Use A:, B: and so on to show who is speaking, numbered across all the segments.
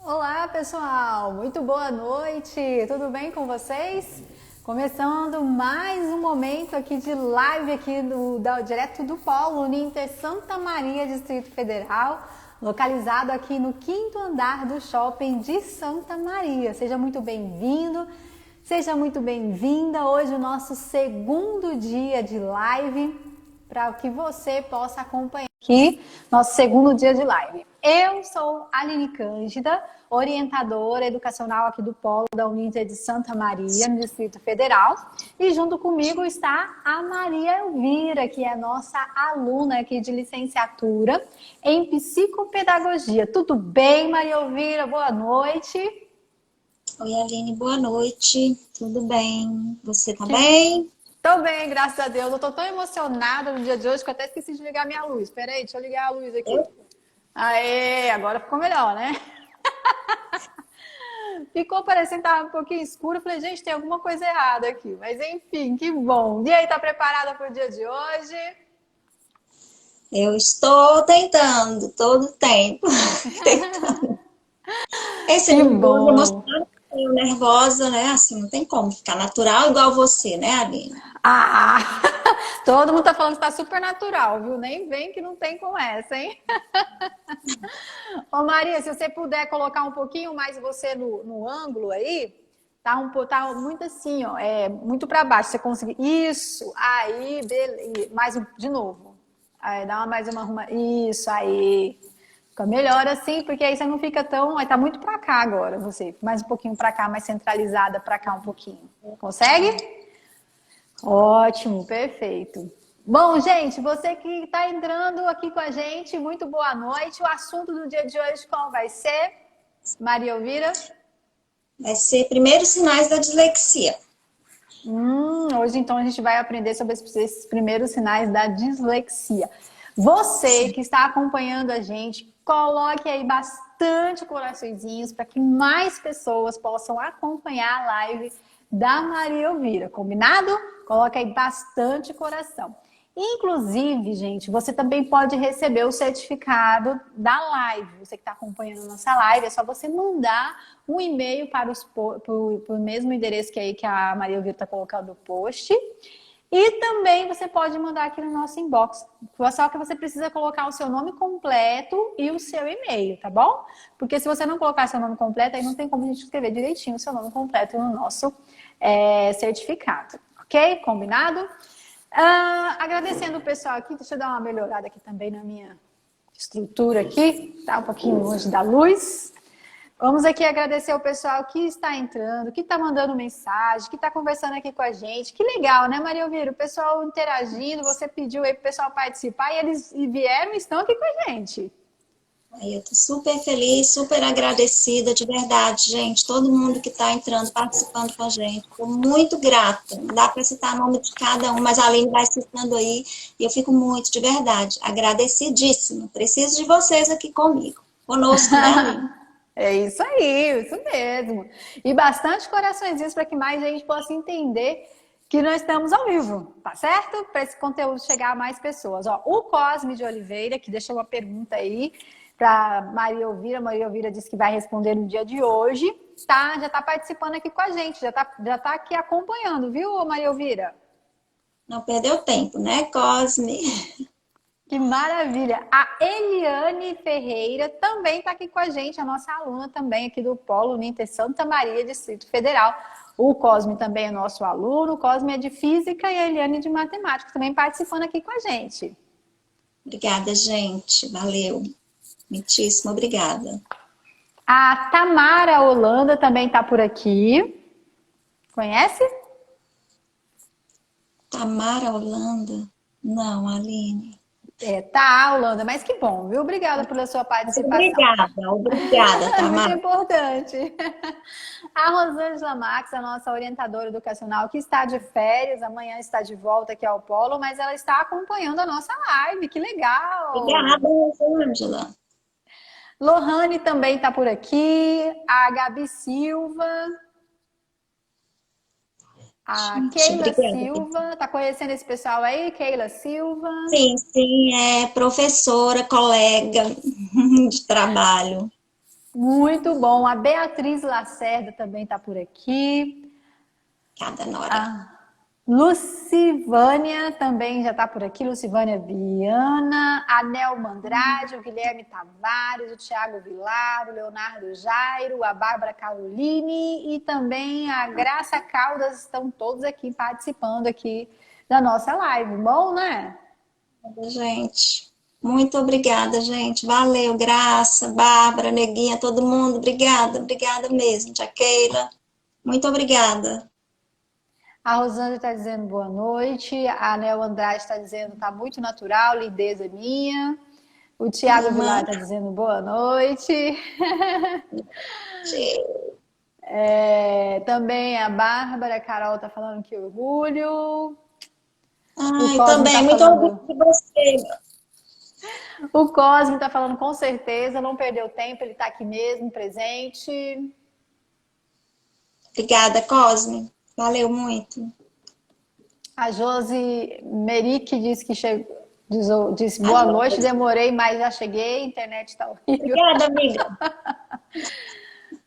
A: Olá, pessoal! Muito boa noite! Tudo bem com vocês? Começando mais um momento aqui de live aqui direto do Polo Uninter Santa Maria, Distrito Federal, localizado aqui no 5º andar do Shopping de Santa Maria. Seja muito bem-vindo, seja muito bem-vinda. Hoje o nosso segundo dia de live, para que você possa acompanhar aqui nosso segundo dia de live. Eu sou a Aline Cândida, orientadora educacional aqui do Polo da Uninter de Santa Maria, no Distrito Federal. E junto comigo está a Maria Elvira, que é nossa aluna aqui de licenciatura em psicopedagogia. Tudo bem, Maria Elvira? Boa noite.
B: Oi, Aline, boa noite. Tudo bem? Você tá bem?
A: Tô bem, graças a Deus. Eu tô tão emocionada no dia de hoje que eu até esqueci de ligar minha luz. Peraí, deixa eu ligar a luz aqui. Aê, agora ficou melhor, né? Ficou parecendo que estava um pouquinho escuro. Eu falei, gente, tem alguma coisa errada aqui. Mas enfim, que bom. E aí, tá preparada para o dia de hoje?
B: Eu estou tentando todo o tempo. Tentando. Esse
A: Que
B: nervoso,
A: bom.
B: emocionado, nervosa, né? Assim, não tem como ficar natural igual você, né, Aline?
A: Ah, todo mundo tá falando que tá super natural, viu? Nem vem que não tem com essa, hein? Ô Maria, se você puder colocar um pouquinho mais você no ângulo aí, tá muito assim, ó, muito para baixo, você conseguir. Isso, aí, beleza. Mais de novo. Aí, dá mais uma arruma. Isso, aí. Fica melhor assim, porque aí você não fica tão. Aí tá muito para cá agora, você. Mais um pouquinho para cá, mais centralizada para cá um pouquinho. Consegue? Ótimo, perfeito. Bom, gente, você que está entrando aqui com a gente, muito boa noite. O assunto do dia de hoje qual vai ser? Maria Elvira?
B: Vai ser primeiros sinais da dislexia.
A: Hoje então a gente vai aprender sobre esses primeiros sinais da dislexia. Você que está acompanhando a gente, coloque aí bastante coraçõezinhos para que mais pessoas possam acompanhar a live da Maria Elvira, combinado? Coloque aí bastante coração. Inclusive, gente, você também pode receber o certificado da live. Você que está acompanhando a nossa live, é só você mandar um e-mail para o mesmo endereço que a Maria Elvira está colocando no post. E também você pode mandar aqui no nosso inbox. Só que você precisa colocar o seu nome completo e o seu e-mail, tá bom? Porque se você não colocar seu nome completo, aí não tem como a gente escrever direitinho o seu nome completo no nosso certificado. Ok? Combinado? Agradecendo o pessoal aqui, deixa eu dar uma melhorada aqui também na minha estrutura aqui, tá um pouquinho longe da luz. Vamos aqui agradecer o pessoal que está entrando, que está mandando mensagem, que está conversando aqui com a gente. Que legal, né, Maria Elvira? O pessoal interagindo, você pediu aí para o pessoal participar e eles vieram e estão aqui com a gente.
B: Eu tô super feliz, super agradecida, de verdade, gente. Todo mundo que está entrando, participando com a gente. Estou muito grata. Não dá para citar o nome de cada um, mas a Aline vai citando aí. E eu fico muito, de verdade, agradecidíssima. Preciso de vocês aqui comigo. Conosco, né, Aline?
A: É isso aí, isso mesmo. E bastante coraçõezinhos para que mais gente possa entender que nós estamos ao vivo, tá certo? Para esse conteúdo chegar a mais pessoas. Ó, o Cosme de Oliveira, que deixou uma pergunta aí para Maria Elvira. Maria Elvira disse que vai responder no dia de hoje. Tá, já está participando aqui com a gente, já tá aqui acompanhando, viu, Maria Elvira?
B: Não perdeu tempo, né, Cosme?
A: Que maravilha! A Eliane Ferreira também está aqui com a gente, a nossa aluna também aqui do Polo Uninter Santa Maria, Distrito Federal. O Cosme também é nosso aluno, o Cosme é de Física e a Eliane de Matemática, também participando aqui com a gente.
B: Obrigada, gente. Valeu. Muitíssimo obrigada.
A: A Tamara Holanda também está por aqui. Conhece?
B: Tamara Holanda? Não, Aline.
A: Tá, Holanda, mas que bom, viu? Obrigada pela sua participação.
B: Obrigada,
A: É muito
B: Tamara.
A: importante. A Rosângela Max, a nossa orientadora educacional, que está de férias, amanhã está de volta aqui ao Polo, mas ela está acompanhando a nossa live, que legal!
B: Obrigada, Rosângela.
A: Lohane também está por aqui, a Gabi Silva, a Keila
B: Obrigada.
A: Silva, tá conhecendo esse pessoal aí? Keila Silva?
B: Sim, é professora, colega de trabalho.
A: Muito bom. A Beatriz Lacerda também está por aqui.
B: Cada Nora.
A: A Lucivânia também já está por aqui. Lucivânia Viana, a Nelma Andrade, o Guilherme Tavares, o Thiago Vilar, o Leonardo Jairo, a Bárbara Caroline e também a Graça Caldas. Estão todos aqui participando aqui da nossa live. Bom, né?
B: Gente, muito obrigada, gente. Valeu, Graça, Bárbara, Neguinha, todo mundo. Obrigada mesmo. Tia Keila, muito obrigada.
A: A Rosângela está dizendo boa noite. A Nel Andrade está dizendo tá muito natural, lindeza minha. O Tiago Vilar está dizendo boa noite. Também a Bárbara, a Carol está falando que orgulho.
B: Ai, também, muito orgulho de você.
A: O Cosme está falando com certeza, não perdeu tempo, ele está aqui mesmo, presente.
B: Obrigada, Cosme. Valeu muito.
A: A Josi Merick disse que chegou, disse boa noite, demorei, mas já cheguei, a internet está horrível.
B: Obrigada, amiga.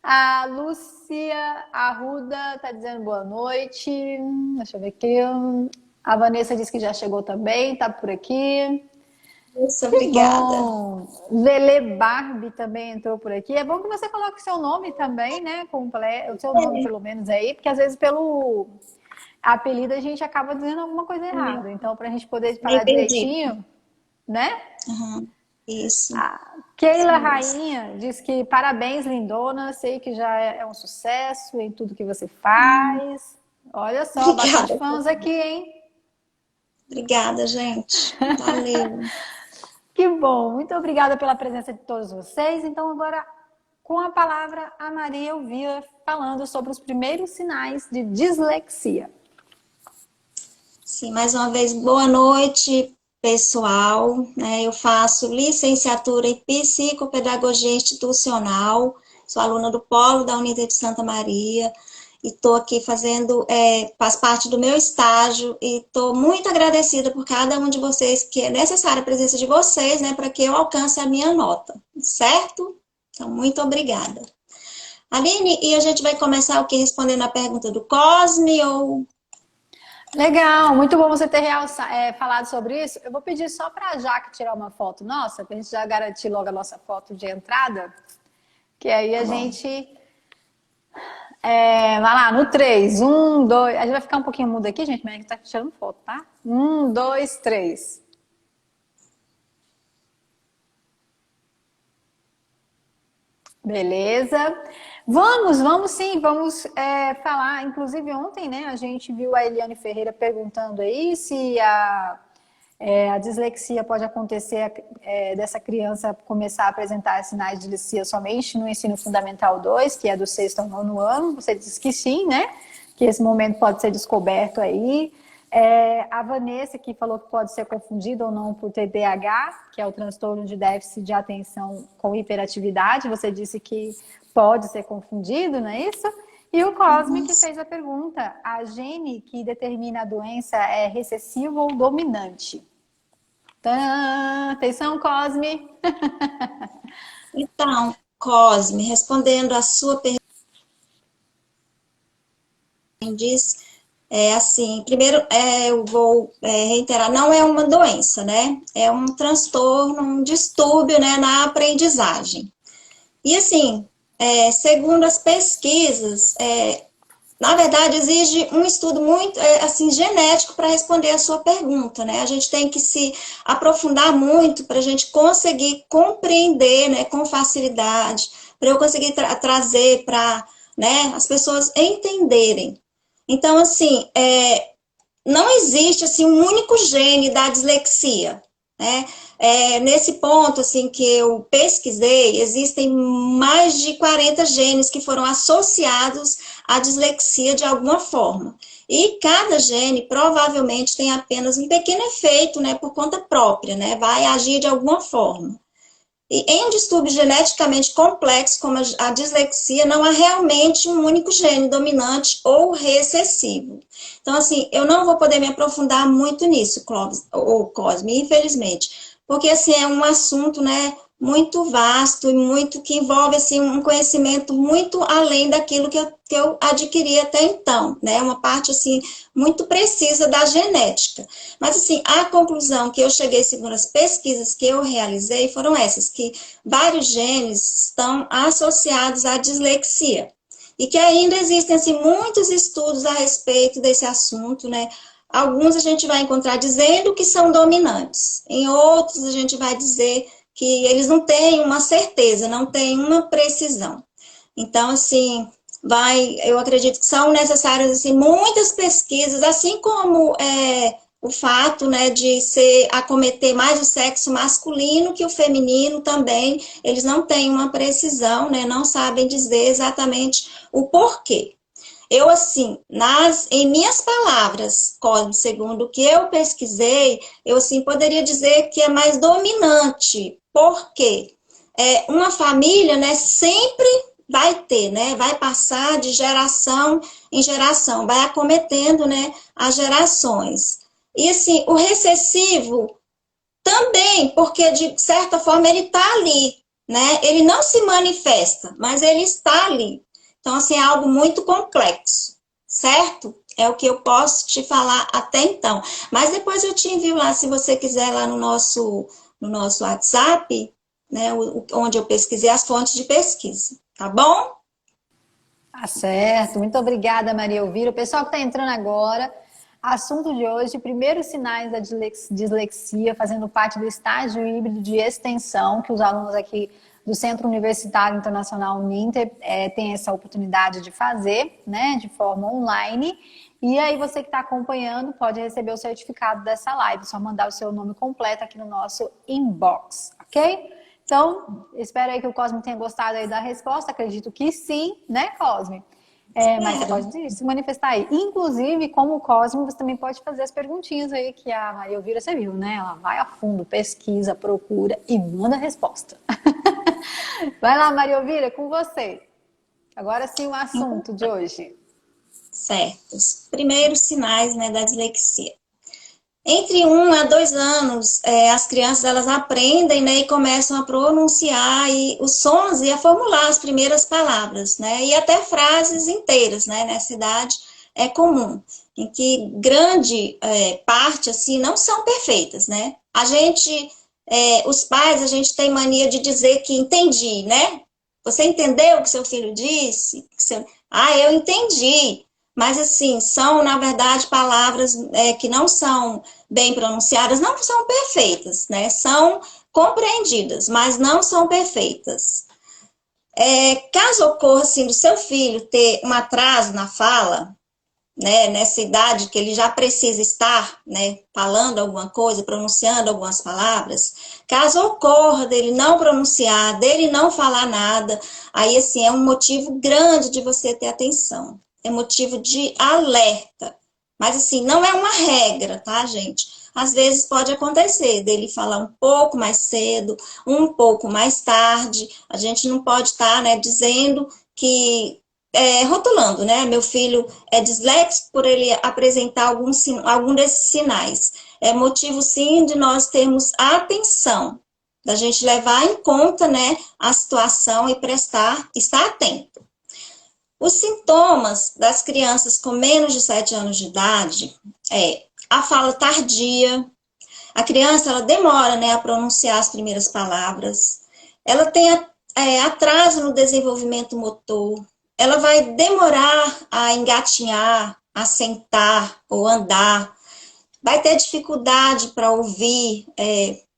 A: A Lúcia Arruda está dizendo boa noite. Deixa eu ver aqui. A Vanessa disse que já chegou também, está por aqui.
B: Isso, obrigada.
A: Bom. Lele Barbie também entrou por aqui. É bom que você coloque seu nome também, né? O seu nome, pelo menos, aí, porque às vezes pelo apelido a gente acaba dizendo alguma coisa errada. Então, para a gente poder falar direitinho, né?
B: Uhum. Isso.
A: A Keila Rainha diz que parabéns, lindona. Sei que já é um sucesso em tudo que você faz. Olha só, bastante fãs aqui, hein?
B: Obrigada, gente. Valeu.
A: Que bom. Muito obrigada pela presença de todos vocês. Então, agora, com a palavra, a Maria Elvira falando sobre os primeiros sinais de dislexia.
B: Sim, mais uma vez, boa noite, pessoal. Eu faço licenciatura em Psicopedagogia Institucional, sou aluna do Polo da Unida de Santa Maria e estou aqui faz parte do meu estágio e estou muito agradecida por cada um de vocês, que é necessária a presença de vocês, né, para que eu alcance a minha nota, certo? Então, muito obrigada. Aline, e a gente vai começar o que? Respondendo a pergunta do Cosme ou...
A: Legal, muito bom você ter falado sobre isso. Eu vou pedir só para a Jaque tirar uma foto nossa, para a gente já garantir logo a nossa foto de entrada, que aí a gente vai lá no 3, 1, 2, a gente vai ficar um pouquinho mudo aqui, gente, mas a gente tá tirando foto, tá? 1, 2, 3. Beleza. Vamos sim, vamos falar. Inclusive ontem, né, a gente viu a Eliane Ferreira perguntando aí se a dislexia pode acontecer dessa criança começar a apresentar sinais de dislexia somente no ensino fundamental 2, que é do 6º ao 9º ano. Você disse que sim, né? Que esse momento pode ser descoberto aí. A Vanessa, que falou que pode ser confundido ou não por TDAH, que é o transtorno de déficit de atenção com hiperatividade. Você disse que pode ser confundido, não é isso? E o Cosme que fez a pergunta, a gene que determina a doença é recessiva ou dominante? Atenção, Cosme!
B: Então, Cosme, respondendo a sua pergunta, diz, assim, primeiro eu vou reiterar, não é uma doença, né? É um transtorno, um distúrbio, né, na aprendizagem. E assim, segundo as pesquisas, na verdade, exige um estudo muito, assim, genético para responder a sua pergunta, né? A gente tem que se aprofundar muito para a gente conseguir compreender, né, com facilidade, para eu conseguir trazer para, né, as pessoas entenderem. Então, assim, não existe, assim, um único gene da dislexia, né? Nesse ponto, assim, que eu pesquisei, existem mais de 40 genes que foram associados à dislexia de alguma forma. E cada gene provavelmente tem apenas um pequeno efeito, né, por conta própria, né, vai agir de alguma forma. E em um distúrbio geneticamente complexo, como a dislexia, não há realmente um único gene dominante ou recessivo. Então, assim, eu não vou poder me aprofundar muito nisso, Cosme, infelizmente. Porque, assim, é um assunto, né, muito vasto e muito que envolve assim, um conhecimento muito além daquilo que eu adquiri até então, né? Uma parte assim muito precisa da genética. Mas assim, a conclusão que eu cheguei segundo as pesquisas que eu realizei foram essas, que vários genes estão associados à dislexia. E que ainda existem assim, muitos estudos a respeito desse assunto, né? Alguns a gente vai encontrar dizendo que são dominantes, em outros a gente vai dizer que eles não têm uma certeza, não têm uma precisão. Então, assim, eu acredito que são necessárias assim, muitas pesquisas, assim como o fato, né, de acometer mais o sexo masculino que o feminino também, eles não têm uma precisão, né, não sabem dizer exatamente o porquê. Eu, assim, em minhas palavras, Cosme, segundo o que eu pesquisei, eu, assim, poderia dizer que é mais dominante. Por quê? Uma família, né, sempre vai ter, né, vai passar de geração em geração, vai acometendo, né, as gerações. E, assim, o recessivo também, porque, de certa forma, ele está ali, né, ele não se manifesta, mas ele está ali. Então, assim, é algo muito complexo, certo? É o que eu posso te falar até então. Mas depois eu te envio lá, se você quiser, lá no nosso WhatsApp, né, onde eu pesquisei as fontes de pesquisa, tá bom?
A: Tá certo. Muito obrigada, Maria Elvira. O pessoal que está entrando agora, assunto de hoje, primeiros sinais da dislexia, fazendo parte do estágio híbrido de extensão, que os alunos aqui do Centro Universitário Internacional Uninter têm essa oportunidade de fazer, né, de forma online. E aí você que está acompanhando pode receber o certificado dessa live, só mandar o seu nome completo aqui no nosso inbox, ok? Então, espero aí que o Cosme tenha gostado aí da resposta, acredito que sim, né, Cosme? Mas você pode se manifestar aí. Inclusive, como o Cosme, você também pode fazer as perguntinhas aí que a Maria Elvira, você viu, né? Ela vai a fundo, pesquisa, procura e manda a resposta. Vai lá, Maria Elvira, com você. Agora sim o assunto de hoje.
B: Certo. Os primeiros sinais, né, da dislexia. Entre 1 a 2 anos, as crianças elas aprendem, né, e começam a pronunciar os sons e a formular as primeiras palavras, né, e até frases inteiras, né, nessa idade é comum, em que grande parte, assim, não são perfeitas, né. Os pais, a gente tem mania de dizer que entendi, né, você entendeu o que seu filho disse? Eu entendi. Mas, assim, são, na verdade, palavras que não são bem pronunciadas, não são perfeitas, né? São compreendidas, mas não são perfeitas. Caso ocorra, assim, do seu filho ter um atraso na fala, né, nessa idade que ele já precisa estar, né, falando alguma coisa, pronunciando algumas palavras, caso ocorra dele não pronunciar, dele não falar nada, aí, assim, é um motivo grande de você ter atenção. É motivo de alerta. Mas, assim, não é uma regra, tá, gente? Às vezes pode acontecer dele falar um pouco mais cedo, um pouco mais tarde. A gente não pode estar, né, dizendo que rotulando, né? Meu filho é disléxico por ele apresentar algum desses sinais. É motivo, sim, de nós termos atenção, da gente levar em conta, né, a situação e estar atento. Os sintomas das crianças com menos de 7 anos de idade a fala tardia, a criança ela demora, né, a pronunciar as primeiras palavras, ela tem atraso no desenvolvimento motor, ela vai demorar a engatinhar, a sentar ou andar, vai ter dificuldade para ouvir,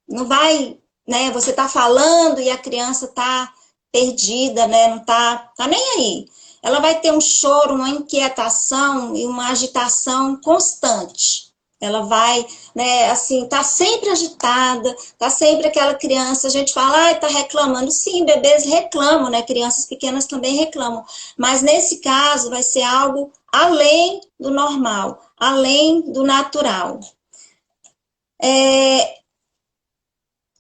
B: não vai, né, você está falando e a criança está perdida, né, não está nem aí. Ela vai ter um choro, uma inquietação e uma agitação constante. Ela vai, né, assim, tá sempre agitada, tá sempre aquela criança, a gente fala, tá reclamando. Sim, bebês reclamam, né, crianças pequenas também reclamam, mas nesse caso vai ser algo além do normal, além do natural.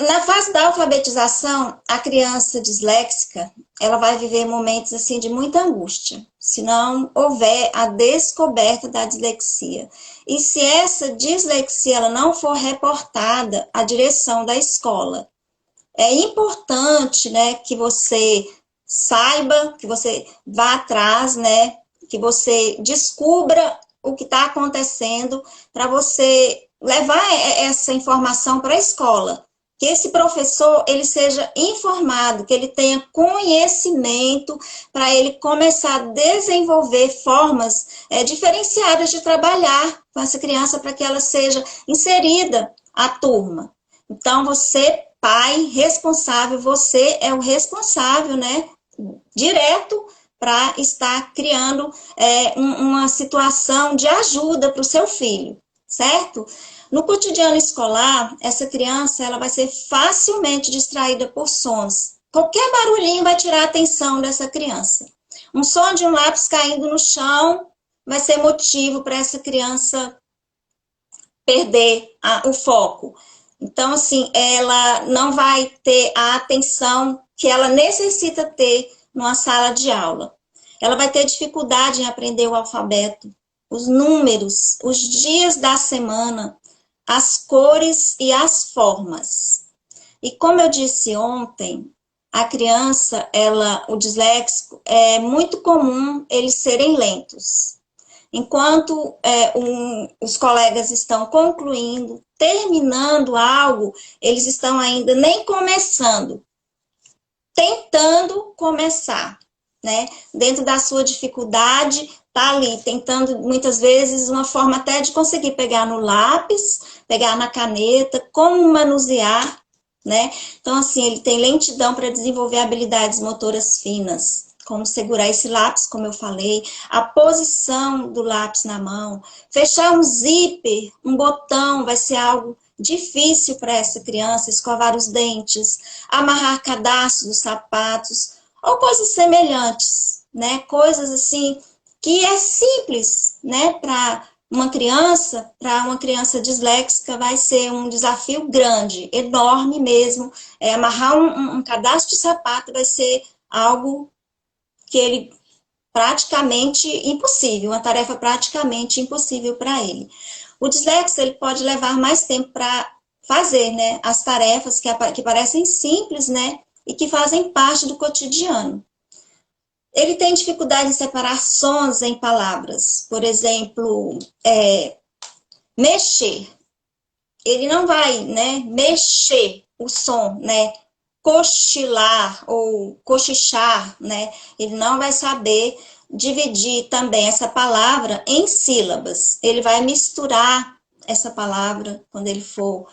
B: Na fase da alfabetização, a criança disléxica, ela vai viver momentos assim de muita angústia, se não houver a descoberta da dislexia. E se essa dislexia ela não for reportada à direção da escola, é importante, né, que você saiba, que você vá atrás, né, que você descubra o que está acontecendo para você levar essa informação para a escola. Que esse professor, ele seja informado, que ele tenha conhecimento para ele começar a desenvolver formas diferenciadas de trabalhar com essa criança para que ela seja inserida à turma. Então, você, pai responsável, você é o responsável, né, direto para estar criando uma situação de ajuda para o seu filho, certo? No cotidiano escolar, essa criança ela vai ser facilmente distraída por sons. Qualquer barulhinho vai tirar a atenção dessa criança. Um som de um lápis caindo no chão vai ser motivo para essa criança perder o foco. Então, assim, ela não vai ter a atenção que ela necessita ter numa sala de aula. Ela vai ter dificuldade em aprender o alfabeto, os números, os dias da semana, as cores e as formas. E como eu disse ontem, a criança, o disléxico, é muito comum eles serem lentos. Enquanto os colegas estão concluindo, terminando algo, eles estão ainda nem começando, tentando começar, né? Dentro da sua dificuldade, tá ali, tentando muitas vezes uma forma até de conseguir pegar no lápis, pegar na caneta, como manusear, né? Então, assim, ele tem lentidão para desenvolver habilidades motoras finas, como segurar esse lápis, como eu falei, a posição do lápis na mão, fechar um zíper, um botão, vai ser algo difícil para essa criança, escovar os dentes, amarrar cadastros dos sapatos, ou coisas semelhantes, né? Coisas assim, que é simples, né? Para uma criança disléxica vai ser um desafio grande, enorme mesmo. Amarrar um cadastro de sapato vai ser algo que ele praticamente impossível, uma tarefa praticamente impossível para ele. O dislexo, ele pode levar mais tempo para fazer, né, as tarefas que parecem simples, né, e que fazem parte do cotidiano. Ele tem dificuldade em separar sons em palavras, por exemplo, mexer. Ele não vai, né, mexer o som, né, cochilar ou cochichar, né? Ele não vai saber dividir também essa palavra em sílabas. Ele vai misturar essa palavra quando ele for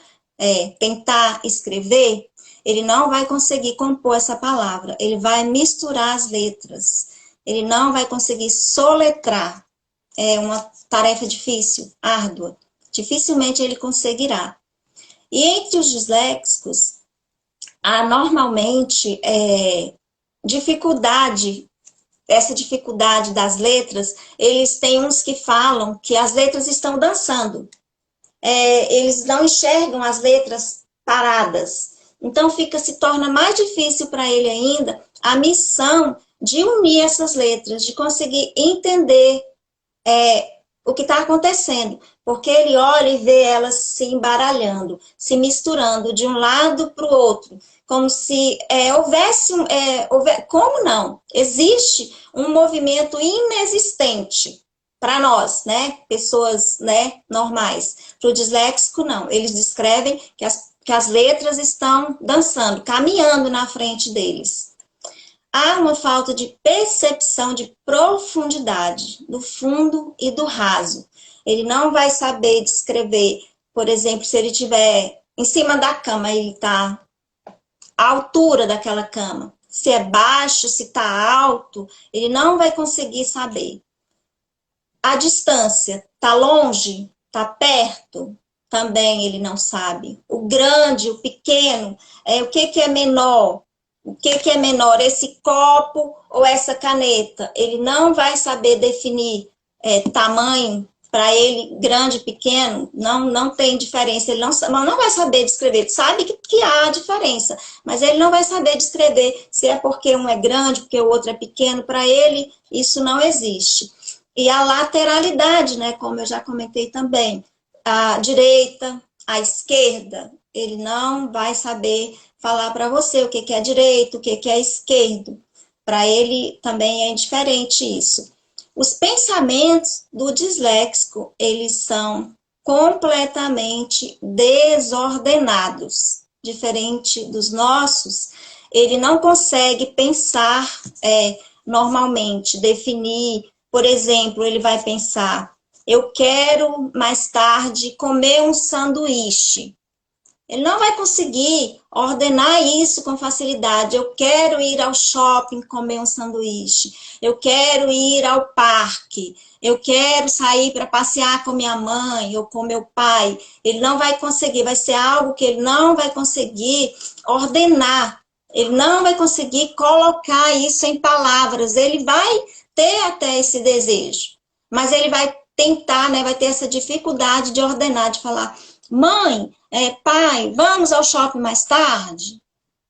B: tentar escrever. Ele não vai conseguir compor essa palavra. Ele vai misturar as letras. Ele não vai conseguir soletrar. É uma tarefa difícil, árdua. Dificilmente ele conseguirá. E entre os disléxicos, há normalmente essa dificuldade das letras, eles têm uns que falam que as letras estão dançando. Eles não enxergam as letras paradas. Então se torna mais difícil para ele ainda a missão de unir essas letras, de conseguir entender o que está acontecendo, porque ele olha e vê elas se embaralhando, se misturando de um lado para o outro, como se houvesse, como não? Existe um movimento inexistente para nós, né, pessoas, né, normais. Para o disléxico, não. Eles descrevem que as letras estão dançando, caminhando na frente deles. Há uma falta de percepção de profundidade, do fundo e do raso. Ele não vai saber descrever, por exemplo, se ele estiver em cima da cama, ele está à altura daquela cama. Se é baixo, se está alto, ele não vai conseguir saber. A distância, está longe, está perto, também ele não sabe. O grande, o pequeno, o que é menor? O que é menor, esse copo ou essa caneta? Ele não vai saber definir tamanho, para ele, grande, pequeno, não tem diferença. Ele não vai saber descrever. Ele sabe que há diferença, mas ele não vai saber descrever se é porque um é grande, porque o outro é pequeno. Para ele, isso não existe. E a lateralidade, né, como eu já comentei também, a direita, a esquerda, ele não vai saber falar para você o que que é direito, o que que é esquerdo. Para ele também é indiferente isso. Os pensamentos do disléxico, eles são completamente desordenados. Diferente dos nossos, ele não consegue pensar normalmente, definir. Por exemplo, ele vai pensar, eu quero mais tarde comer um sanduíche. Ele não vai conseguir ordenar isso com facilidade. Eu quero ir ao shopping comer um sanduíche. Eu quero ir ao parque. Eu quero sair para passear com minha mãe ou com meu pai. Ele não vai conseguir. Vai ser algo que ele não vai conseguir ordenar. Ele não vai conseguir colocar isso em palavras. Ele vai ter até esse desejo, mas ele vai tentar, né? Vai ter essa dificuldade de ordenar, de falar: mãe, pai, vamos ao shopping mais tarde?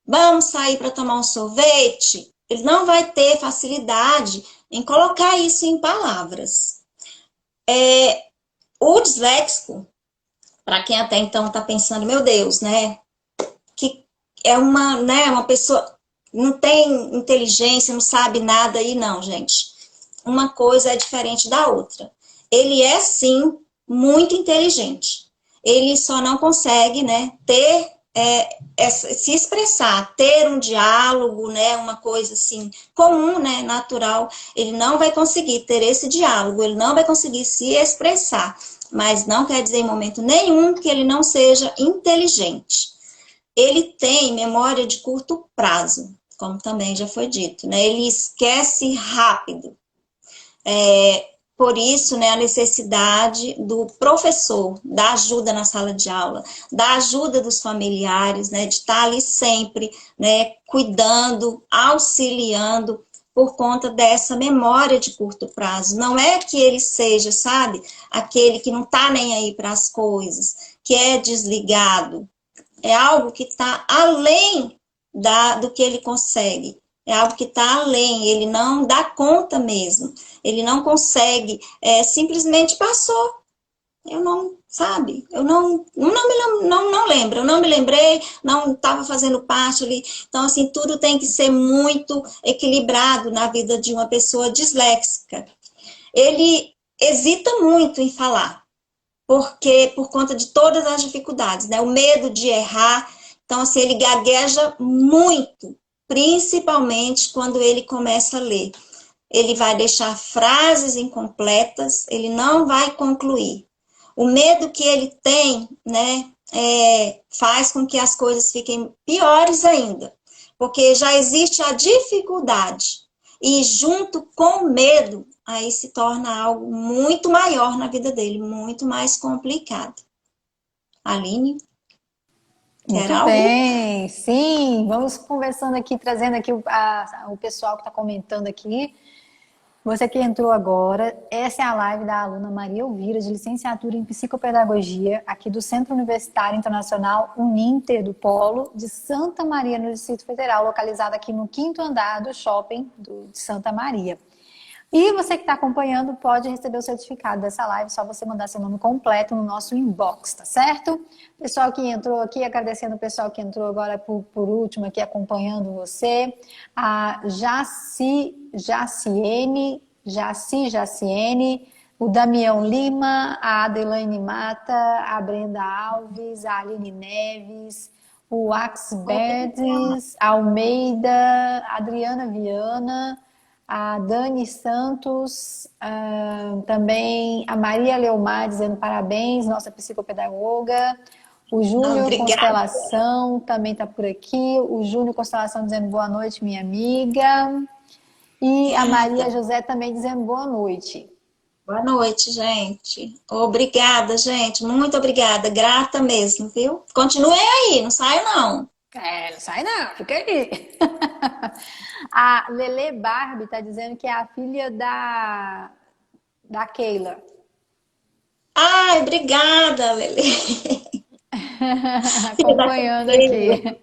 B: Vamos sair para tomar um sorvete? Ele não vai ter facilidade em colocar isso em palavras. O disléxico, para quem até então está pensando, meu Deus, né? Que é uma pessoa, não tem inteligência, não sabe nada aí, não, gente. Uma coisa é diferente da outra. Ele é, sim, muito inteligente. Ele só não consegue, né, ter, se expressar, ter um diálogo, né, uma coisa assim, comum, né, natural. Ele não vai conseguir ter esse diálogo, ele não vai conseguir se expressar. Mas não quer dizer em momento nenhum que ele não seja inteligente. Ele tem memória de curto prazo, como também já foi dito, né? Ele esquece rápido. Por isso, né, a necessidade do professor, da ajuda na sala de aula, da ajuda dos familiares, né, de estar ali sempre, né, cuidando, auxiliando, por conta dessa memória de curto prazo. Não é que ele seja, sabe, aquele que não está nem aí para as coisas, que é desligado. É algo que está além do que ele consegue. É algo que está além, ele não dá conta mesmo. Ele não consegue, simplesmente passou. Eu não, sabe? Eu não lembro, eu não me lembrei, não estava fazendo parte ali. Então, assim, tudo tem que ser muito equilibrado na vida de uma pessoa disléxica. Ele hesita muito em falar, porque por conta de todas as dificuldades, né? O medo de errar. Então, assim, ele gagueja muito, principalmente quando ele começa a ler. Ele vai deixar frases incompletas, ele não vai concluir. O medo que ele tem, né, faz com que as coisas fiquem piores ainda, porque já existe a dificuldade. E junto com o medo, aí se torna algo muito maior na vida dele, muito mais complicado. Aline, quer
A: Muito
B: algo?
A: bem, sim, vamos conversando aqui, trazendo aqui o pessoal que está comentando aqui. Você que entrou agora, essa é a live da aluna Maria Elvira, de licenciatura em Psicopedagogia, aqui do Centro Universitário Internacional Uninter do Polo de Santa Maria, no Distrito Federal, localizado aqui no 5º andar do shopping de Santa Maria. E você que está acompanhando pode receber o certificado dessa live, só você mandar seu nome completo no nosso inbox, tá certo? Pessoal que entrou aqui, agradecendo o pessoal que entrou agora por último aqui acompanhando você, a Jaciene, o Damião Lima, a Adelaine Mata, a Brenda Alves, a Aline Neves, o Axberdes Almeida, a Adriana Viana, a Dani Santos, também a Maria Leomar dizendo parabéns, nossa psicopedagoga. O Júnior
B: Obrigada.
A: Constelação também está por aqui. O Júnior Constelação dizendo boa noite, minha amiga. E a Maria José também dizendo boa noite.
B: Boa noite, gente. Obrigada, gente. Muito obrigada. Grata mesmo, viu? Continuem aí, não saia não.
A: Não sai não, fica aí. A Lele Barbie está dizendo que é a filha da Keila.
B: Ai, obrigada, Lele. Filha da
A: Acompanhando
B: Keila.
A: aqui.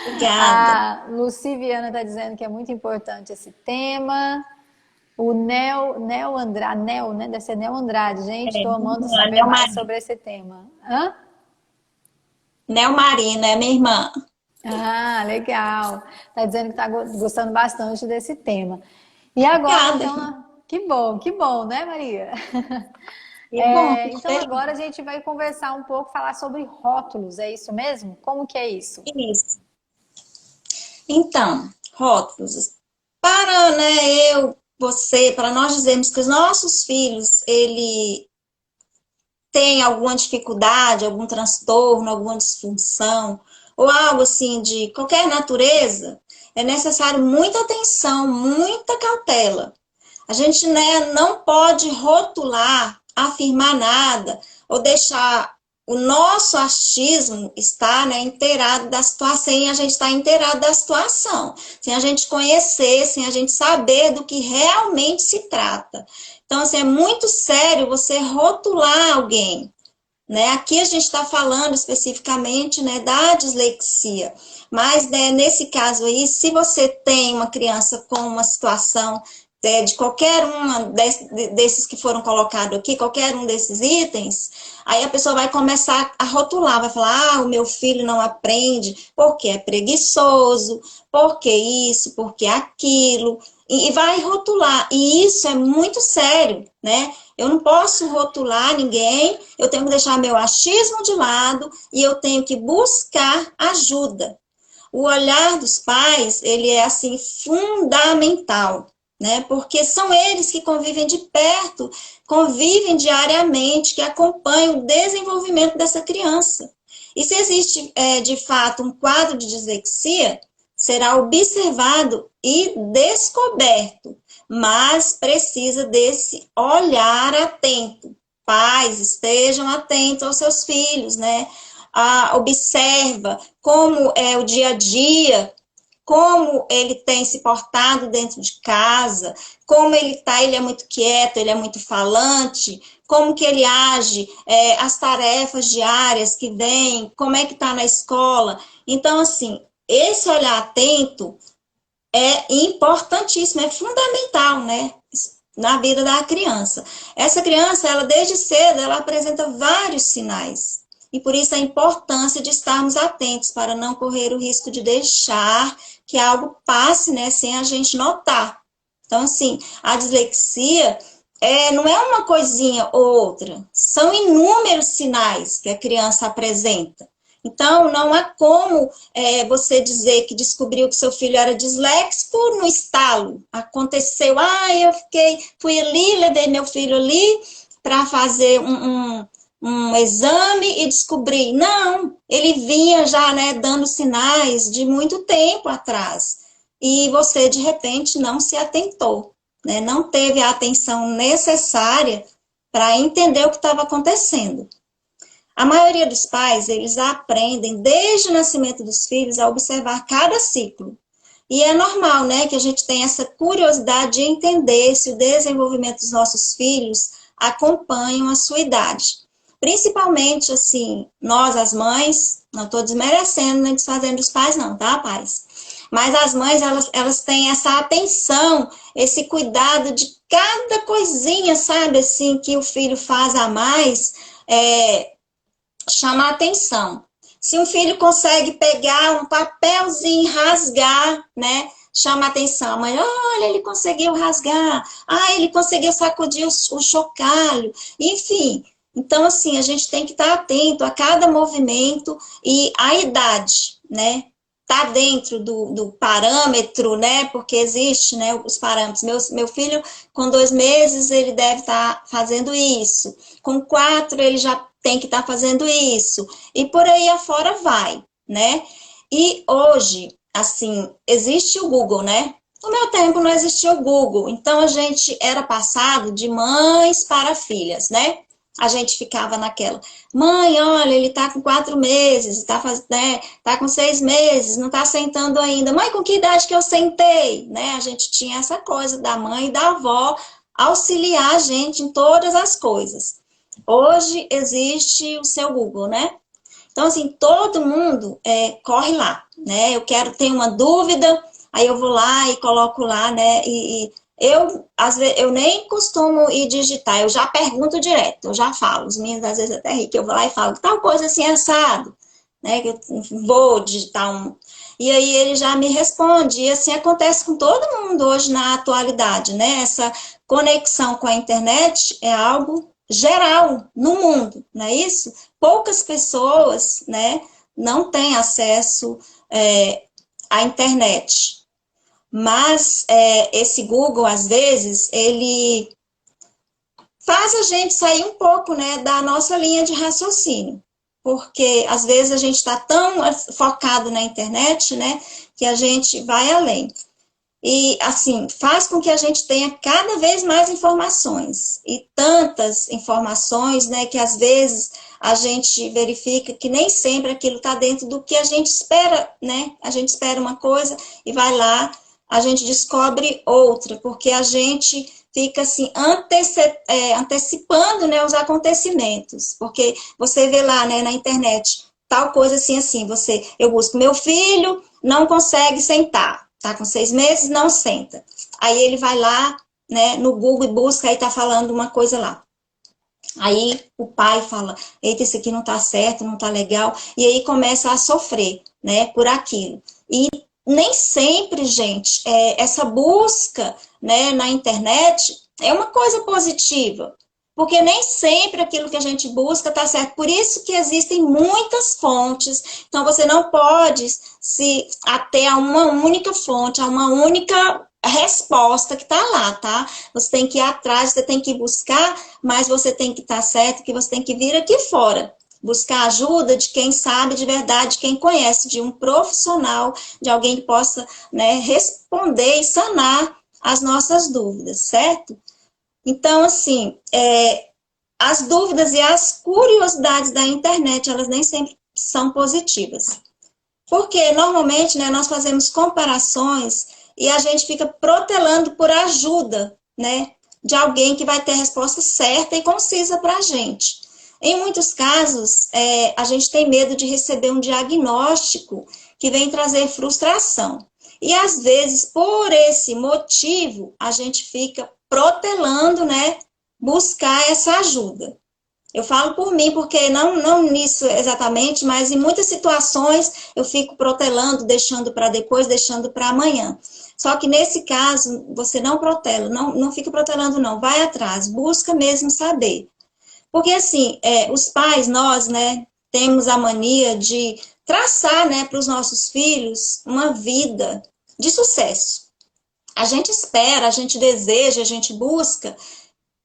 B: Obrigada.
A: A Luci Viana está dizendo que é muito importante esse tema. O Nel Andrade, né? Deve ser Nel Andrade, gente. Estou amando saber
B: Meu
A: mais
B: marido.
A: sobre esse tema. Hã?
B: Neomarina, é minha irmã.
A: Ah, legal. Tá dizendo que tá gostando bastante desse tema. E agora,
B: Obrigada.
A: então, que bom, né, Maria?
B: Que bom,
A: É,
B: fico
A: então agora a
B: feliz.
A: gente vai conversar um pouco, falar sobre rótulos, é isso mesmo? Como que é isso?
B: Isso. Então, rótulos. Para, né, você, para nós dizermos que os nossos filhos, ele tem alguma dificuldade, algum transtorno, alguma disfunção, ou algo assim de qualquer natureza, é necessário muita atenção, muita cautela. A gente, né, não pode rotular, afirmar nada, ou deixar o nosso achismo estar, né, inteirado da situação, sem a gente estar inteirado da situação, sem a gente conhecer, sem a gente saber do que realmente se trata. Então, assim, é muito sério você rotular alguém, né? Aqui a gente está falando especificamente, né, da dislexia, mas, né, nesse caso aí, se você tem uma criança com uma situação de qualquer uma desses que foram colocados aqui, qualquer um desses itens, aí a pessoa vai começar a rotular, vai falar, ah, o meu filho não aprende porque é preguiçoso, porque isso, porque aquilo, e vai rotular, e isso é muito sério, né? Eu não posso rotular ninguém, eu tenho que deixar meu achismo de lado e eu tenho que buscar ajuda. O olhar dos pais, ele é assim fundamental, né? Porque são eles que convivem de perto, convivem diariamente, que acompanham o desenvolvimento dessa criança. E se existe de fato um quadro de dislexia, será observado e descoberto, mas precisa desse olhar atento. Pais, estejam atentos aos seus filhos, né? Observa como é o dia a dia, como ele tem se portado dentro de casa, como ele tá, ele é muito quieto, ele é muito falante, como que ele age, as tarefas diárias que vem, como é que tá na escola. Então, assim, esse olhar atento é importantíssimo, é fundamental, né? Na vida da criança. Essa criança, ela desde cedo, ela apresenta vários sinais. E por isso a importância de estarmos atentos para não correr o risco de deixar que algo passe, né, sem a gente notar. Então, assim, a dislexia não é uma coisinha ou outra, são inúmeros sinais que a criança apresenta. Então, não há como você dizer que descobriu que seu filho era disléxico no estalo. Aconteceu, eu fui ali, levei meu filho ali para fazer um exame e descobri. Não, ele vinha já, né, dando sinais de muito tempo atrás. E você, de repente, não se atentou, né? Não teve a atenção necessária para entender o que estava acontecendo. A maioria dos pais, eles aprendem desde o nascimento dos filhos a observar cada ciclo. E é normal, né, que a gente tenha essa curiosidade de entender se o desenvolvimento dos nossos filhos acompanham a sua idade. Principalmente, assim, nós, as mães, não estou desmerecendo nem desfazendo os pais, não, tá, pais? Mas as mães, elas têm essa atenção, esse cuidado de cada coisinha, sabe, assim, que o filho faz a mais, chama a atenção. Se um filho consegue pegar um papelzinho e rasgar, né? Chama a atenção. A mãe, olha, ele conseguiu rasgar. Ele conseguiu sacudir o chocalho. Enfim, então, assim, a gente tem que estar atento a cada movimento e a idade, né? Tá dentro do parâmetro, né? Porque existe, né, os parâmetros. Meu filho, com 2 meses, ele deve estar fazendo isso. Com 4, ele já tem que estar fazendo isso. E por aí afora vai, né? E hoje, assim, existe o Google, né? No meu tempo não existia o Google. Então, a gente era passado de mães para filhas, né? A gente ficava naquela, mãe, olha, ele tá com 4 meses, tá com 6 meses, não tá sentando ainda. Mãe, com que idade que eu sentei? Né? A gente tinha essa coisa da mãe e da avó auxiliar a gente em todas as coisas. Hoje existe o seu Google, né? Então, assim, todo mundo corre lá, né? Eu tenho uma dúvida, aí eu vou lá e coloco lá, né? Às vezes, eu nem costumo ir digitar, eu já pergunto direto, eu já falo. Os meninos às vezes até ri, que eu vou lá e falo, tal coisa assim, assado. né? Que eu vou digitar um. E aí ele já me responde. E assim acontece com todo mundo hoje na atualidade, né? Essa conexão com a internet é algo geral no mundo, não é isso? Poucas pessoas, né, não têm acesso à internet. Mas esse Google, às vezes, ele faz a gente sair um pouco, né, da nossa linha de raciocínio. Porque, às vezes, a gente está tão focado na internet, né, que a gente vai além. E, assim, faz com que a gente tenha cada vez mais informações. E tantas informações, né, que às vezes a gente verifica que nem sempre aquilo está dentro do que a gente espera, né? A gente espera uma coisa e vai lá, a gente descobre outra, porque a gente fica, assim, antecipando, né, os acontecimentos. Porque você vê lá, né, na internet, tal coisa assim, assim, eu busco meu filho, não consegue sentar. Tá com 6 meses, não senta. Aí ele vai lá, né, no Google e busca, aí tá falando uma coisa lá. Aí o pai fala, eita, isso aqui não tá certo, não tá legal, e aí começa a sofrer, né, por aquilo. E nem sempre, gente, essa busca, né, na internet é uma coisa positiva, porque nem sempre aquilo que a gente busca está certo. Por isso que existem muitas fontes. Então, você não pode se ater a uma única fonte, a uma única resposta que está lá, tá? Você tem que ir atrás, você tem que buscar, mas você tem que estar certo, que você tem que vir aqui fora. Buscar ajuda de quem sabe de verdade, quem conhece, de um profissional, de alguém que possa, né, responder e sanar as nossas dúvidas, certo? Então, assim, as dúvidas e as curiosidades da internet, elas nem sempre são positivas. Porque, normalmente, né, nós fazemos comparações e a gente fica protelando por ajuda, né, de alguém que vai ter a resposta certa e concisa para a gente. Em muitos casos, a gente tem medo de receber um diagnóstico que vem trazer frustração. E, às vezes, por esse motivo, a gente fica protelando, né, buscar essa ajuda. Eu falo por mim, porque não nisso exatamente, mas em muitas situações eu fico protelando, deixando para depois, deixando para amanhã. Só que nesse caso, você não protela, não fica protelando não, vai atrás, busca mesmo saber. Porque assim, os pais, nós, né, temos a mania de traçar, né, para os nossos filhos uma vida de sucesso. A gente espera, a gente deseja, a gente busca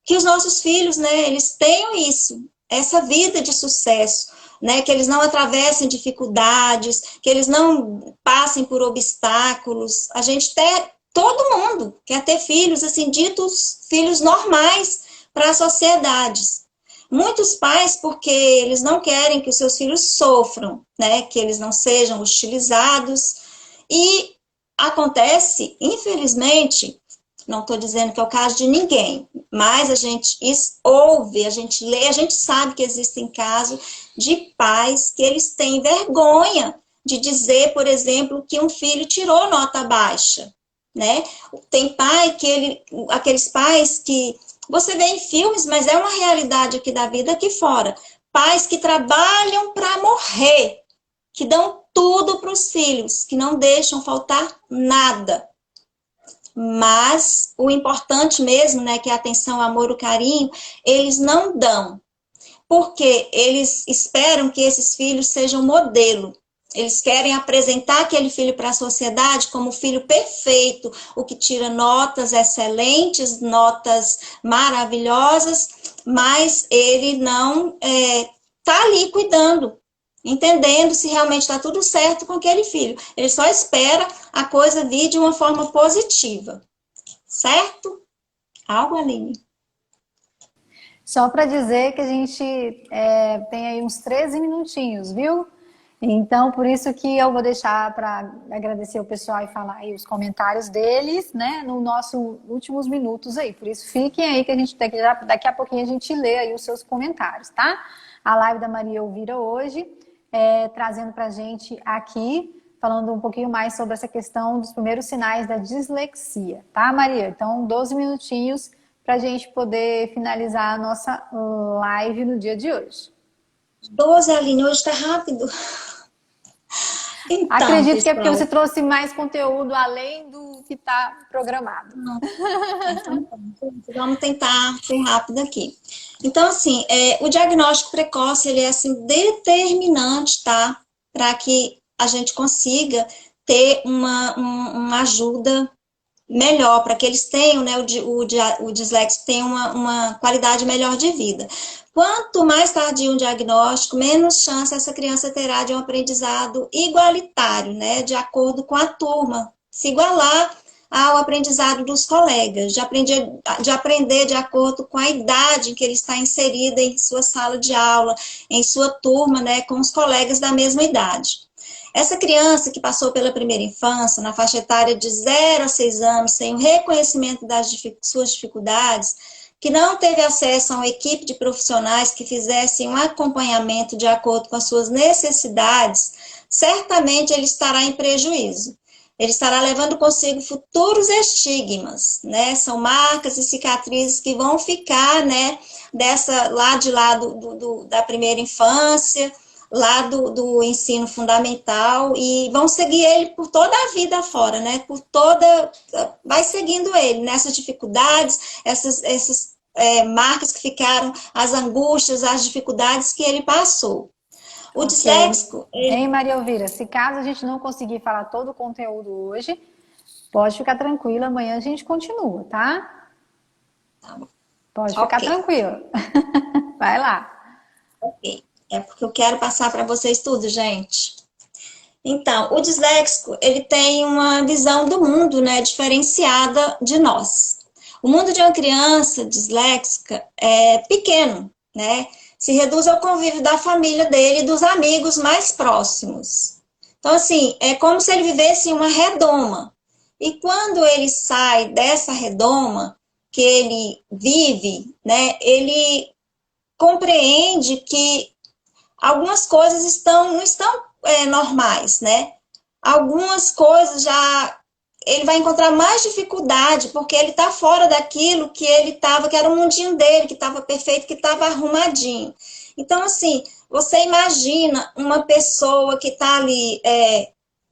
B: que os nossos filhos, né, eles tenham isso, essa vida de sucesso, né, que eles não atravessem dificuldades, que eles não passem por obstáculos. A gente todo mundo quer ter filhos, assim, ditos filhos normais para as sociedades. Muitos pais, porque eles não querem que os seus filhos sofram, né, que eles não sejam hostilizados, e acontece, infelizmente, não estou dizendo que é o caso de ninguém, mas a gente ouve, a gente lê, a gente sabe que existem casos de pais que eles têm vergonha de dizer, por exemplo, que um filho tirou nota baixa, né? Tem pai aqueles pais que você vê em filmes, mas é uma realidade aqui da vida aqui fora. Pais que trabalham para morrer, que dão tudo para os filhos, que não deixam faltar nada. Mas o importante mesmo, né, que é a atenção, o amor, o carinho, eles não dão. Porque eles esperam que esses filhos sejam modelo. Eles querem apresentar aquele filho para a sociedade como o filho perfeito, o que tira notas excelentes, notas maravilhosas, mas ele não está ali cuidando, entendendo se realmente está tudo certo com aquele filho. Ele só espera a coisa vir de uma forma positiva. Certo? Algo, Aline?
A: Só para dizer que a gente tem aí uns 13 minutinhos, viu? Então, por isso que eu vou deixar para agradecer o pessoal e falar aí os comentários deles, né, no nosso últimos minutos aí. Por isso, fiquem aí que a gente daqui a pouquinho a gente lê aí os seus comentários, tá? A live da Maria Elvira hoje, trazendo para a gente aqui, falando um pouquinho mais sobre essa questão dos primeiros sinais da dislexia, tá, Maria? Então, 12 minutinhos para a gente poder finalizar a nossa live no dia de hoje.
B: 12, Aline, hoje está rápido. Então,
A: Acredito que é porque
B: pessoal,
A: você trouxe mais conteúdo além do que está programado.
B: então, vamos tentar ser rápido aqui. Então, assim, o diagnóstico precoce, ele é, assim, determinante, tá? Para que a gente consiga ter uma ajuda melhor, para que eles tenham, né, o disléxico tenha uma qualidade melhor de vida. Quanto mais tardio um diagnóstico, menos chance essa criança terá de um aprendizado igualitário, né, de acordo com a turma, se igualar ao aprendizado dos colegas, de aprender de acordo com a idade em que ele está inserido em sua sala de aula, em sua turma, né, com os colegas da mesma idade. Essa criança que passou pela primeira infância, na faixa etária de 0 a 6 anos, sem o reconhecimento das suas dificuldades, que não teve acesso a uma equipe de profissionais que fizessem um acompanhamento de acordo com as suas necessidades, certamente ele estará em prejuízo. Ele estará levando consigo futuros estigmas, né? São marcas e cicatrizes que vão ficar, né, da primeira infância, lá do ensino fundamental, e vão seguir ele por toda a vida fora, né? Vai seguindo ele nessas dificuldades, essas marcas que ficaram, as angústias, as dificuldades que ele passou. O disléxico...
A: Hein, Maria Elvira? Se caso a gente não conseguir falar todo o conteúdo hoje, pode ficar tranquila, amanhã a gente continua, tá?
B: Tá bom.
A: Pode ficar tranquila. Vai lá.
B: Ok. É porque eu quero passar para vocês tudo, gente. Então, o disléxico, ele tem uma visão do mundo, né, diferenciada de nós. O mundo de uma criança disléxica é pequeno, né? Se reduz ao convívio da família dele e dos amigos mais próximos. Então, assim, é como se ele vivesse em uma redoma. E quando ele sai dessa redoma que ele vive, né, ele compreende que algumas coisas não estão normais, né? Algumas coisas ele vai encontrar mais dificuldade, porque ele está fora daquilo que ele estava, que era o mundinho dele, que estava perfeito, que estava arrumadinho. Então, assim, você imagina uma pessoa que está ali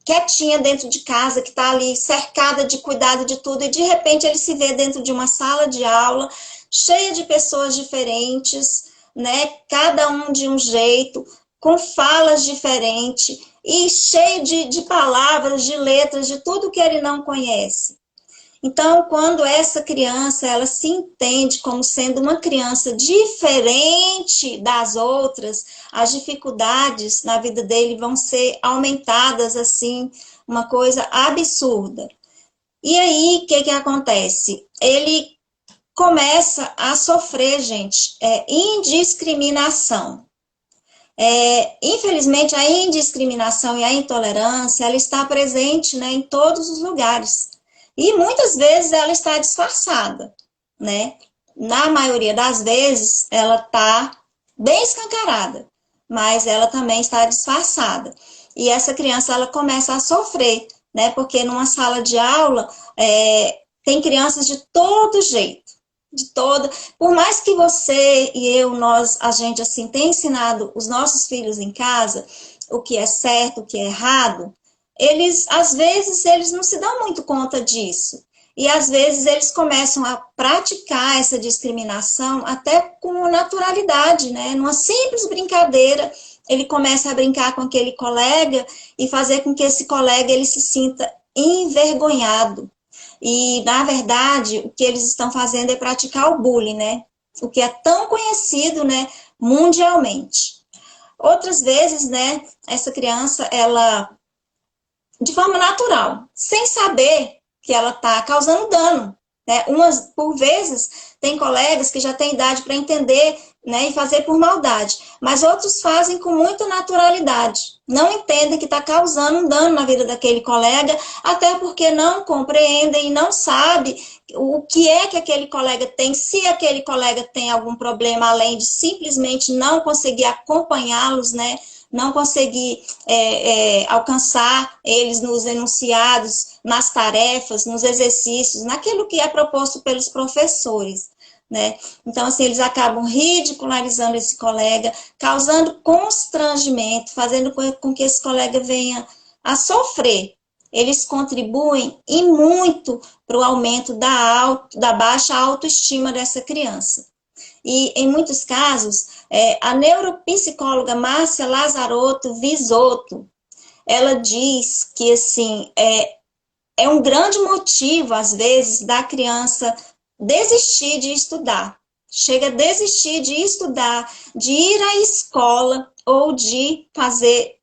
B: quietinha dentro de casa, que está ali cercada de cuidado de tudo, e de repente ele se vê dentro de uma sala de aula, cheia de pessoas diferentes, né? Cada um de um jeito, com falas diferentes e cheio de palavras, de letras, de tudo que ele não conhece. Então, quando essa criança ela se entende como sendo uma criança diferente das outras, as dificuldades na vida dele vão ser aumentadas, assim, uma coisa absurda. E aí, o que acontece? Ele começa a sofrer, gente, indiscriminação. Infelizmente, a indiscriminação e a intolerância, ela está presente, né, em todos os lugares. E muitas vezes ela está disfarçada, né? Na maioria das vezes, ela está bem escancarada, mas ela também está disfarçada. E essa criança, ela começa a sofrer, né? Porque numa sala de aula, tem crianças de todo jeito. Por mais que você e eu, a gente assim, tenha ensinado os nossos filhos em casa o que é certo, o que é errado, às vezes, eles não se dão muito conta disso. E, às vezes, eles começam a praticar essa discriminação até com naturalidade, né? Numa simples brincadeira, ele começa a brincar com aquele colega e fazer com que esse colega ele se sinta envergonhado. E, na verdade, o que eles estão fazendo é praticar o bullying, né? O que é tão conhecido, né, mundialmente. Outras vezes, né, essa criança, ela, de forma natural, sem saber que ela está causando dano, né? Por vezes, tem colegas que já têm idade para entender, né, e fazer por maldade, mas outros fazem com muita naturalidade. Não entendem que está causando um dano na vida daquele colega, até porque não compreendem e não sabem o que é que aquele colega tem, se aquele colega tem algum problema, além de simplesmente não conseguir acompanhá-los, né? Não conseguir alcançar eles nos enunciados, nas tarefas, nos exercícios, naquilo que é proposto pelos professores, né? Então, assim, eles acabam ridicularizando esse colega, causando constrangimento, fazendo com que esse colega venha a sofrer. Eles contribuem e muito para o aumento da baixa autoestima dessa criança. E, em muitos casos, a neuropsicóloga Márcia Lazarotto Visotto, ela diz que, assim, é um grande motivo, às vezes, da criança desistir de estudar. Chega a desistir de estudar, de ir à escola ou de fazer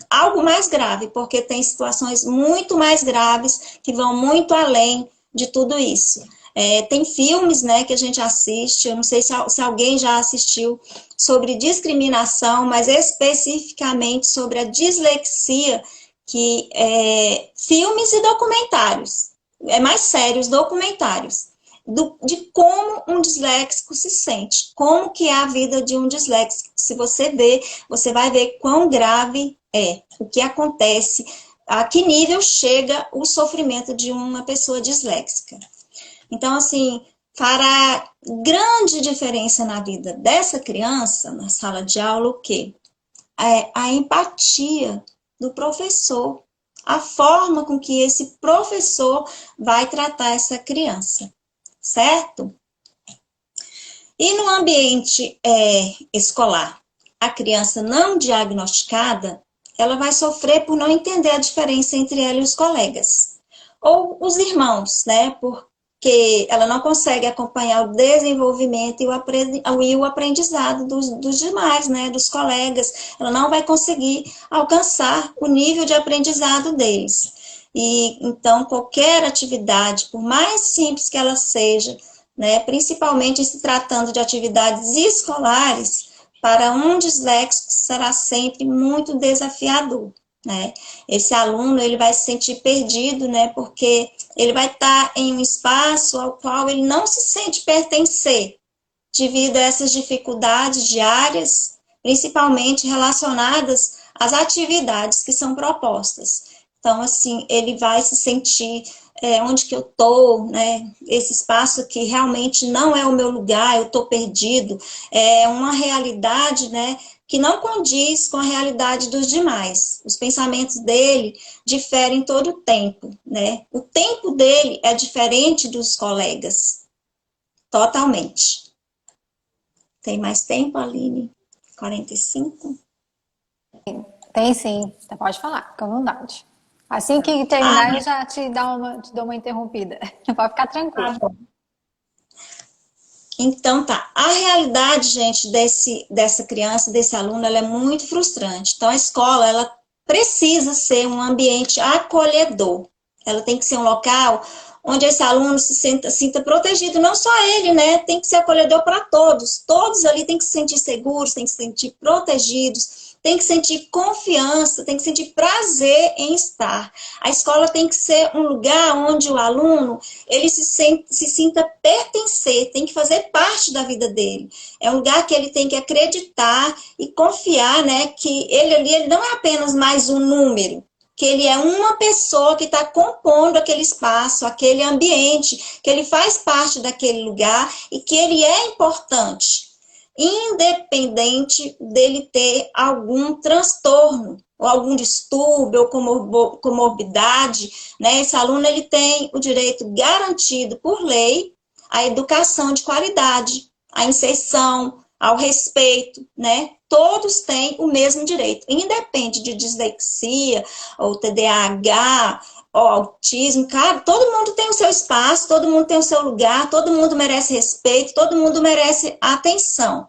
B: algo mais grave, porque tem situações muito mais graves que vão muito além de tudo isso. Tem filmes, né, que a gente assiste, eu não sei se alguém já assistiu, sobre discriminação, mas especificamente sobre a dislexia, que filmes e documentários, mais sérios, documentários, de como um disléxico se sente, como que é a vida de um disléxico. Se você ver, você vai ver quão grave o que acontece, a que nível chega o sofrimento de uma pessoa disléxica. Então, assim, fará grande diferença na vida dessa criança, na sala de aula, o quê? A empatia do professor, a forma com que esse professor vai tratar essa criança, certo? E no ambiente escolar, a criança não diagnosticada, ela vai sofrer por não entender a diferença entre ela e os colegas. Ou os irmãos, né? Porque ela não consegue acompanhar o desenvolvimento e o aprendizado dos demais, né? Dos colegas. Ela não vai conseguir alcançar o nível de aprendizado deles. E então, qualquer atividade, por mais simples que ela seja, né? Principalmente se tratando de atividades escolares, para um disléxico será sempre muito desafiador, né? Esse aluno, ele vai se sentir perdido, né? Porque ele vai estar em um espaço ao qual ele não se sente pertencer, devido a essas dificuldades diárias, principalmente relacionadas às atividades que são propostas. Então, assim, ele vai se sentir onde que eu estou, né? Esse espaço que realmente não é o meu lugar, eu estou perdido, é uma realidade, né, que não condiz com a realidade dos demais. Os pensamentos dele diferem todo o tempo, né? O tempo dele é diferente dos colegas, totalmente. Tem mais tempo, Aline? 45?
A: Tem sim, você pode falar, fica à vontade. Assim que terminar, eu já te dou uma interrompida. Pode ficar tranquilo.
B: Tá bom. Então, tá. A realidade, gente, dessa criança, desse aluno, ela é muito frustrante. Então, a escola, ela precisa ser um ambiente acolhedor. Ela tem que ser um local onde esse aluno se sinta protegido, não só ele, né? Tem que ser acolhedor para todos. Todos ali têm que se sentir seguros, têm que se sentir protegidos, tem que sentir confiança, tem que sentir prazer em estar. A escola tem que ser um lugar onde o aluno ele se sinta pertencer, tem que fazer parte da vida dele. É um lugar que ele tem que acreditar e confiar, né, que ele ali ele não é apenas mais um número, que ele é uma pessoa que está compondo aquele espaço, aquele ambiente, que ele faz parte daquele lugar e que ele é importante, independente dele ter algum transtorno, ou algum distúrbio, ou comorbidade, né? Esse aluno ele tem o direito garantido por lei à educação de qualidade, à inserção, ao respeito, né? Todos têm o mesmo direito, independente de dislexia, ou TDAH, ou autismo, cara, todo mundo tem o seu espaço, todo mundo tem o seu lugar, todo mundo merece respeito, todo mundo merece atenção.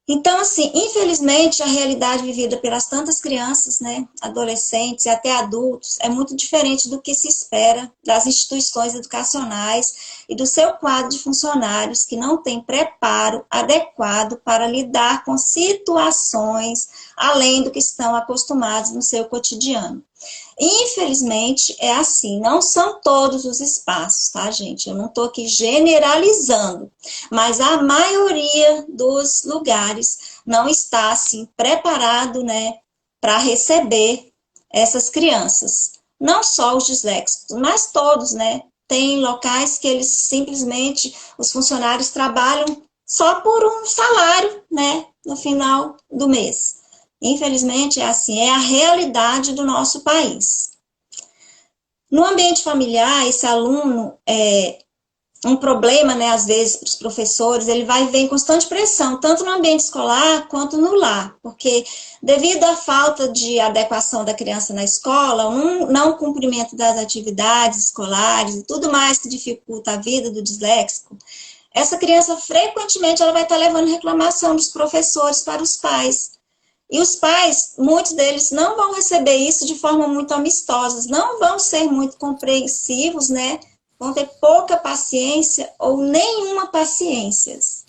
B: Então, assim, infelizmente, a realidade vivida pelas tantas crianças, né, adolescentes e até adultos, é muito diferente do que se espera das instituições educacionais e do seu quadro de funcionários que não têm preparo adequado para lidar com situações além do que estão acostumados no seu cotidiano. Infelizmente, é assim, não são todos os espaços, tá, gente? Eu não estou aqui generalizando, mas a maioria dos lugares não está, assim, preparado, né, para receber essas crianças. Não só os disléxicos, mas todos, né? Tem locais que eles simplesmente, os funcionários trabalham só por um salário, né, no final do mês. Infelizmente, é assim, é a realidade do nosso país. No ambiente familiar, esse aluno um problema, né, às vezes, para os professores, ele vai ver em constante pressão, tanto no ambiente escolar quanto no lar, porque devido à falta de adequação da criança na escola, um não cumprimento das atividades escolares e tudo mais que dificulta a vida do disléxico, essa criança frequentemente ela vai estar levando reclamação dos professores para os pais. E os pais, muitos deles não vão receber isso de forma muito amistosa, não vão ser muito compreensivos, né? Vão ter pouca paciência ou nenhuma paciência.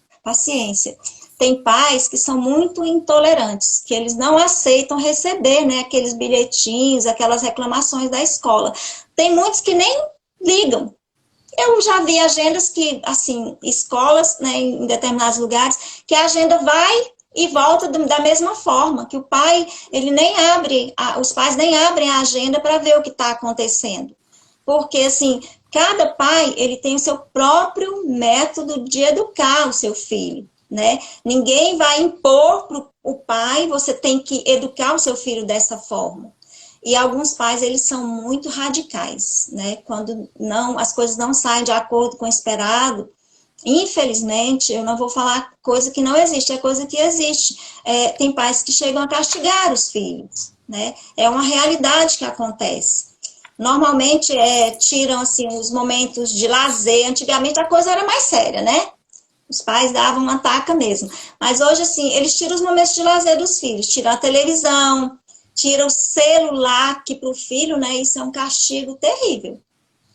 B: Tem pais que são muito intolerantes, que eles não aceitam receber, né, aqueles bilhetinhos, aquelas reclamações da escola. Tem muitos que nem ligam. Eu já vi agendas que, assim, escolas, né, em determinados lugares, que a agenda vai e volta da mesma forma, que o pai, ele nem abre, os pais nem abrem a agenda para ver o que está acontecendo. Porque, assim, cada pai, ele tem o seu próprio método de educar o seu filho, né? Ninguém vai impor para o pai, você tem que educar o seu filho dessa forma. E alguns pais, eles são muito radicais, né? Quando não, as coisas não saem de acordo com o esperado, infelizmente, eu não vou falar coisa que não existe, é coisa que existe. Tem pais que chegam a castigar os filhos, né? É uma realidade que acontece. Normalmente, tiram, assim, os momentos de lazer. Antigamente, a coisa era mais séria, né? Os pais davam uma taca mesmo. Mas hoje, assim, eles tiram os momentos de lazer dos filhos. Tiram a televisão, tiram o celular, que para o filho, né, isso é um castigo terrível.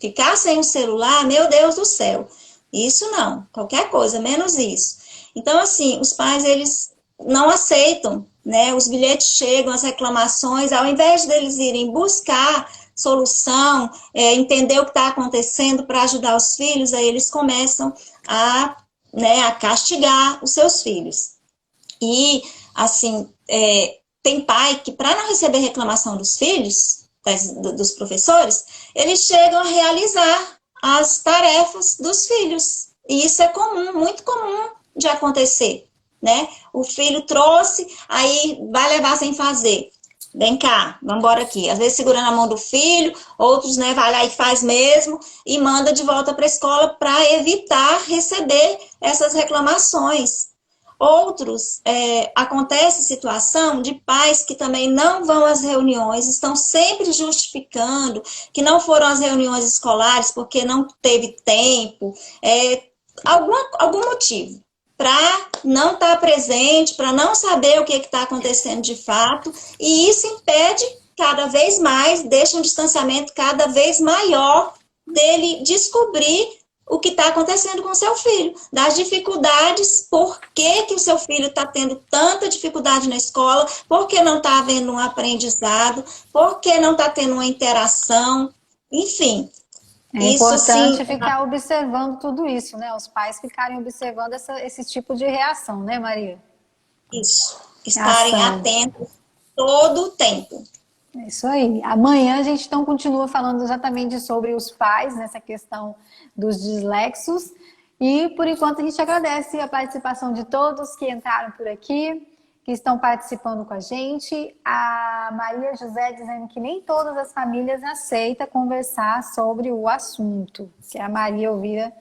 B: Ficar sem o celular, meu Deus do céu. Isso não, qualquer coisa, menos isso. Então, assim, os pais, eles não aceitam, né? Os bilhetes chegam, as reclamações, ao invés deles irem buscar solução, entender o que está acontecendo para ajudar os filhos, aí eles começam a castigar os seus filhos. E, assim, tem pai que, para não receber reclamação dos filhos, dos professores, eles chegam a realizar as tarefas dos filhos. E isso é comum, muito comum de acontecer, né? O filho trouxe, aí vai levar sem fazer. Vem cá, vamos embora aqui. Às vezes segurando a mão do filho, outros, né, vai lá e faz mesmo e manda de volta para a escola para evitar receber essas reclamações. Outros, acontece situação de pais que também não vão às reuniões, estão sempre justificando que não foram às reuniões escolares porque não teve tempo, algum motivo, para não estar presente, para não saber o que está acontecendo de fato, e isso impede cada vez mais, deixa um distanciamento cada vez maior dele descobrir o que está acontecendo com o seu filho, das dificuldades, por que o seu filho está tendo tanta dificuldade na escola, por que não está havendo um aprendizado, por que não está tendo uma interação, enfim.
A: É importante ficar observando tudo isso, né? Os pais ficarem observando esse tipo de reação, né, Maria?
B: Isso, estarem atentos todo o tempo.
A: É isso aí. Amanhã a gente então continua falando exatamente sobre os pais, nessa questão dos dislexos. E por enquanto a gente agradece a participação de todos que entraram por aqui, que estão participando com a gente. A Maria José dizendo que nem todas as famílias aceitam conversar sobre o assunto, que a Maria Elvira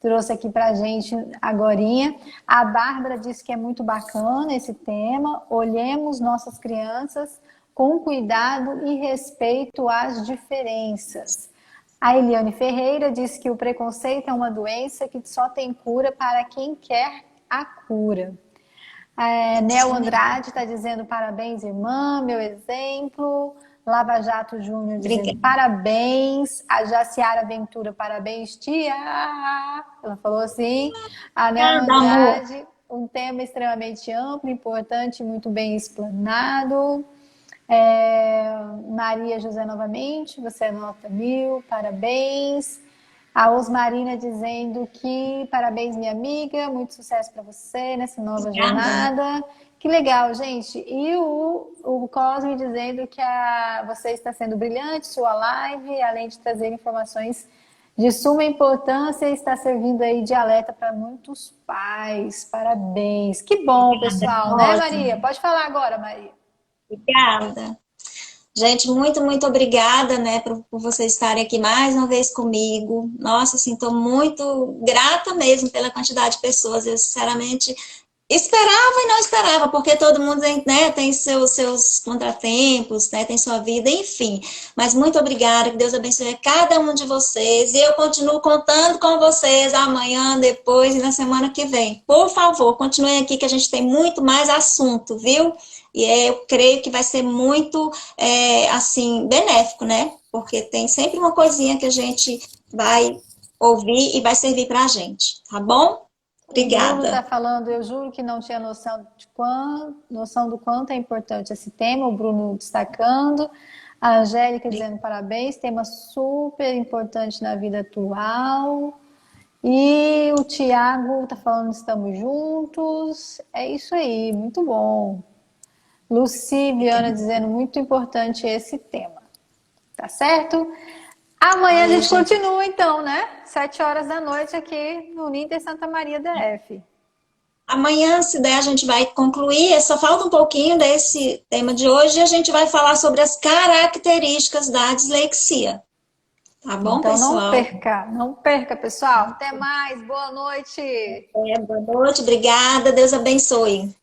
A: trouxe aqui pra gente agorinha. A Bárbara disse que é muito bacana esse tema. Olhemos nossas crianças com cuidado e respeito às diferenças. A Eliane Ferreira disse que o preconceito é uma doença que só tem cura para quem quer a cura. Nel Andrade está dizendo parabéns, irmã, meu exemplo. Lava Jato Júnior dizendo obrigada. Parabéns. A Jaciara Ventura, parabéns, tia. Ela falou assim. A Nel Andrade, um tema extremamente amplo, importante, muito bem explanado. Maria José novamente, você é nota 1000, parabéns. A Osmarina dizendo que parabéns, minha amiga, muito sucesso para você nessa nova jornada. Que legal, gente. E o Cosme dizendo que você está sendo brilhante, sua live, além de trazer informações de suma importância, está servindo aí de alerta para muitos pais. Parabéns. Que bom, pessoal, né, Maria? Pode falar agora, Maria.
B: Obrigada. Gente, muito, muito obrigada, né, por vocês estarem aqui mais uma vez comigo. Nossa, assim, estou muito grata mesmo pela quantidade de pessoas. Eu, sinceramente, esperava e não esperava, porque todo mundo, né, tem seus contratempos, né, tem sua vida, enfim. Mas muito obrigada, que Deus abençoe cada um de vocês. E eu continuo contando com vocês amanhã, depois e na semana que vem. Por favor, continuem aqui que a gente tem muito mais assunto, viu? E eu creio que vai ser muito, assim, benéfico, né? Porque tem sempre uma coisinha que a gente vai ouvir e vai servir para a gente, tá bom?
A: O Bruno está
B: Obrigada.
A: falando, eu juro que não tinha noção do quanto é importante esse tema, o Bruno destacando, a Angélica dizendo parabéns, tema super importante na vida atual. E o Tiago está falando estamos juntos. É isso aí, muito bom. Luci Viana dizendo muito importante esse tema. Tá certo? Amanhã a
B: Valeu,
A: gente
B: gente.
A: continua então, né? 7 horas da noite aqui no Ninter Santa Maria DF.
B: Amanhã, se der, a gente vai concluir. Só falta um pouquinho desse tema de hoje e a gente vai falar sobre as características da dislexia. Tá bom,
A: Então não
B: pessoal?
A: perca, não perca, pessoal. Até mais, boa noite.
B: Boa noite, obrigada. Deus abençoe.